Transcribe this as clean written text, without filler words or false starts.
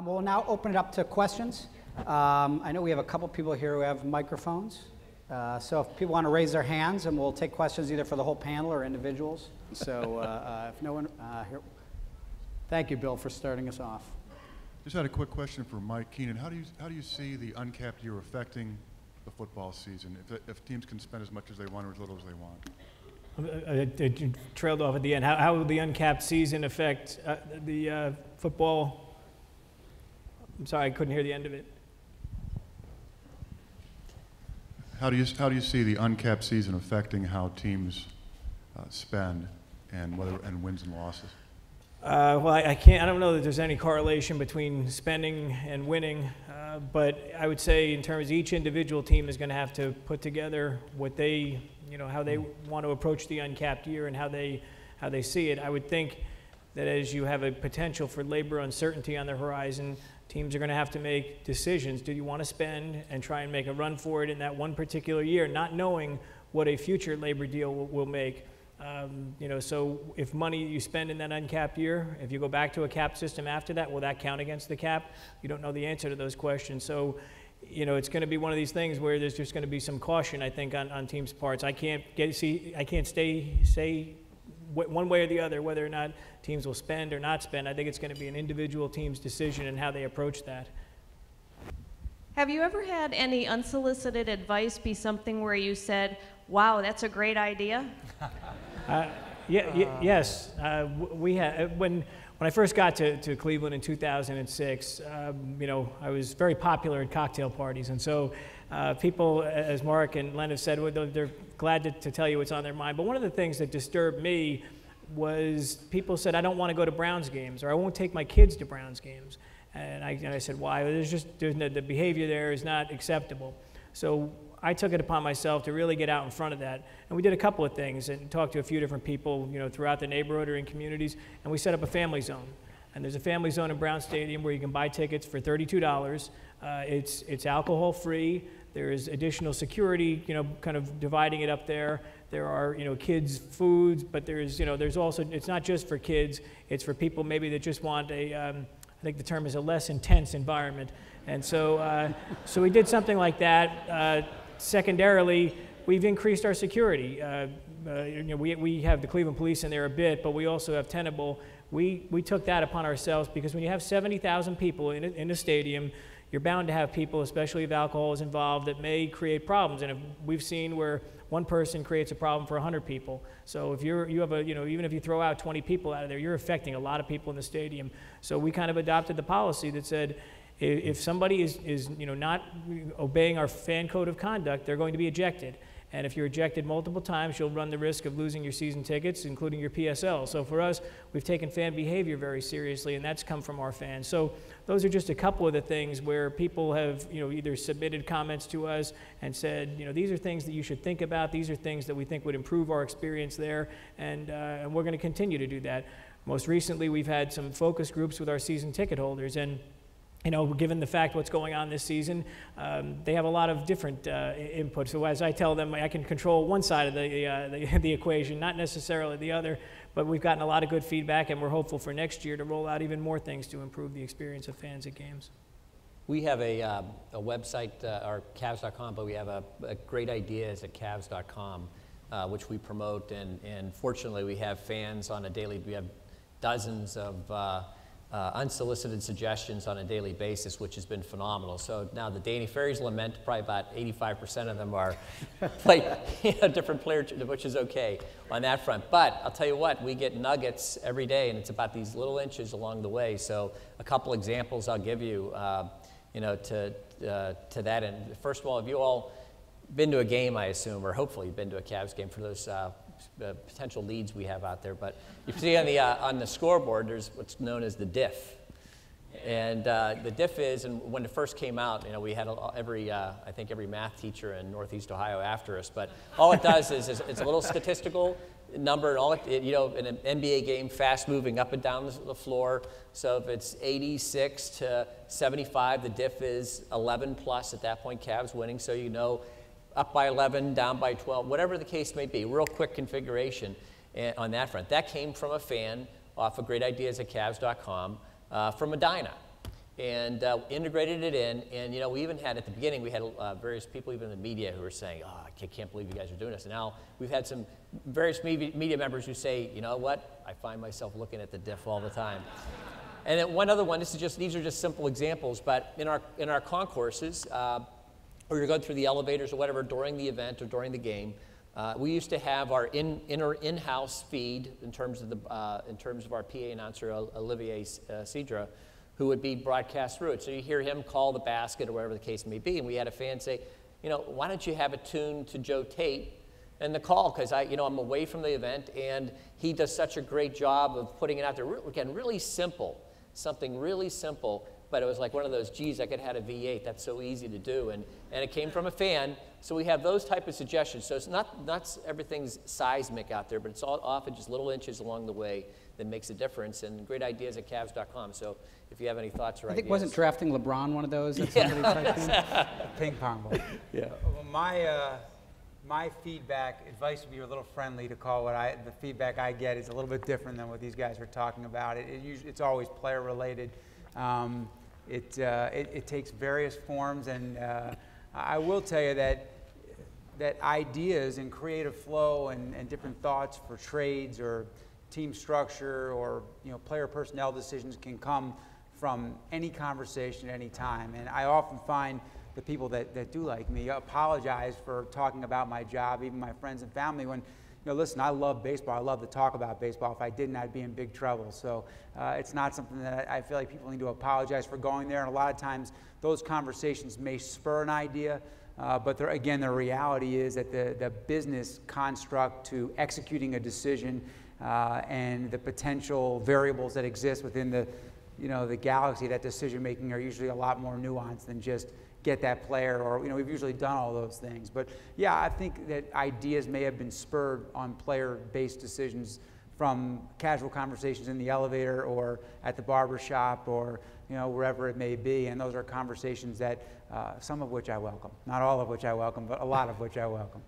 We'll now open it up to questions. I know we have a couple people here who have microphones. So if people want to raise their hands, and we'll take questions either for the whole panel or individuals. So if no one here, thank you, Bill, for starting us off. Just had a quick question for Mike Keenan. How do you see the uncapped year affecting the football season? If teams can spend as much as they want or as little as they want? It trailed off at the end. How will the uncapped season affect the football? I'm sorry, I couldn't hear the end of it. How do you see the uncapped season affecting how teams spend and wins and losses? Well, I don't know that there's any correlation between spending and winning, but I would say in terms of each individual team is going to have to put together what they, how they want to approach the uncapped year and how they see it. I would think that as you have a potential for labor uncertainty on the horizon, teams are going to have to make decisions. Do you want to spend and try and make a run for it in that one particular year, not knowing what a future labor deal will make? So if money you spend in that uncapped year, if you go back to a cap system after that, will that count against the cap? You don't know the answer to those questions. So, it's going to be one of these things where there's just going to be some caution, I think, on teams' parts. I can't say one way or the other whether or not teams will spend or not spend. I think it's going to be an individual team's decision and how they approach that. Have you ever had any unsolicited advice be something where you said, wow, that's a great idea? Yes. We had, when I first got to Cleveland in 2006, I was very popular at cocktail parties. And so people, as Mark and Len have said, they're glad to tell you what's on their mind. But one of the things that disturbed me was people said, I don't want to go to Browns games, or I won't take my kids to Browns games. And I said, why? The behavior there is not acceptable. So I took it upon myself to really get out in front of that. And we did a couple of things and talked to a few different people, throughout the neighborhood or in communities. And we set up a family zone. And there's a family zone in Brown Stadium where you can buy tickets for $32. It's alcohol free. There is additional security, kind of dividing it up there. There are, kids' foods, but there's also, it's not just for kids. It's for people maybe that just want I think the term is a less intense environment. And so, so we did something like that. Secondarily, we've increased our security. We have the Cleveland Police in there a bit, but we also have Tenable. We took that upon ourselves because when you have 70,000 people in a stadium, you're bound to have people, especially if alcohol is involved, that may create problems. And we've seen where one person creates a problem for 100 people. So if you have even if you throw out 20 people out of there, you're affecting a lot of people in the stadium. So we kind of adopted the policy that said, if somebody is not obeying our fan code of conduct, they're going to be ejected. And if you're ejected multiple times, you'll run the risk of losing your season tickets, including your PSL. So for us, we've taken fan behavior very seriously, and that's come from our fans. So those are just a couple of the things where people have either submitted comments to us and said, these are things that you should think about. These are things that we think would improve our experience there, and we're going to continue to do that. Most recently, we've had some focus groups with our season ticket holders, and given the fact what's going on this season, they have a lot of different input. So as I tell them, I can control one side of the equation, not necessarily the other. But we've gotten a lot of good feedback, and we're hopeful for next year to roll out even more things to improve the experience of fans at games. We have a website, our Cavs.com, but we have a great ideas at Cavs.com, which we promote. And fortunately, we have fans on a daily. We have dozens of unsolicited suggestions on a daily basis, which has been phenomenal. So now the Danny Ferry's lament, probably about 85% of them are different players, which is okay on that front. But I'll tell you what, we get nuggets every day, and it's about these little inches along the way. So a couple examples I'll give you, to that end. First of all, have you all been to a game, I assume, or hopefully you've been to a Cavs game for those potential leads we have out there, but you see on the scoreboard there's what's known as the diff, and the diff is, and when it first came out, we had I think every math teacher in Northeast Ohio after us, but all it does is it's a little statistical number, and all in an NBA game, fast moving up and down the floor. So if it's 86 to 75, the diff is 11 plus at that point, Cavs winning. So up by 11, down by 12, whatever the case may be, real quick configuration on that front. That came from a fan off of Great Ideas at Cavs.com from Medina. and integrated it in. And you know, we even had at the beginning, we had various people, even in the media, who were saying, "Oh, I can't believe you guys are doing this." And now we've had some various media members who say, "You know what? I find myself looking at the diff all the time." And then one other one. These are just simple examples, but in our concourses, or you're going through the elevators or whatever during the event or during the game. We used to have our in-house feed in terms of our PA announcer Olivier Cedra, who would be broadcast through it. So you hear him call the basket or whatever the case may be, and we had a fan say, you know, why don't you have it tuned to Joe Tate and the call, because I'm away from the event, and he does such a great job of putting it out there. Again, really simple, something really simple. But it was like one of those, geez, I could have had a V8. That's so easy to do. And it came from a fan. So we have those type of suggestions. So it's not everything's seismic out there, but it's all often just little inches along the way that makes a difference. And great ideas at Cavs.com. So if you have any thoughts or I think ideas. wasn't drafting LeBron one of those that somebody typed in? Ping pong ball. Yeah. Well, my feedback, advice would be a little friendly to call the feedback I get is a little bit different than what these guys were talking about. It's always player related. It takes various forms, and I will tell you that ideas and creative flow and different thoughts for trades or team structure or player personnel decisions can come from any conversation at any time. And I often find the people that do like me apologize for talking about my job, even my friends and family, when listen, I love baseball. I love to talk about baseball. If I didn't, I'd be in big trouble. So it's not something that I feel like people need to apologize for going there. And a lot of times those conversations may spur an idea, but again, the reality is that the business construct to executing a decision and the potential variables that exist within the galaxy of that decision making are usually a lot more nuanced than just get that player, or we've usually done all those things. But yeah, I think that ideas may have been spurred on player-based decisions from casual conversations in the elevator or at the barber shop or wherever it may be, and those are conversations that some of which I welcome, not all of which I welcome, but a lot of which I welcome.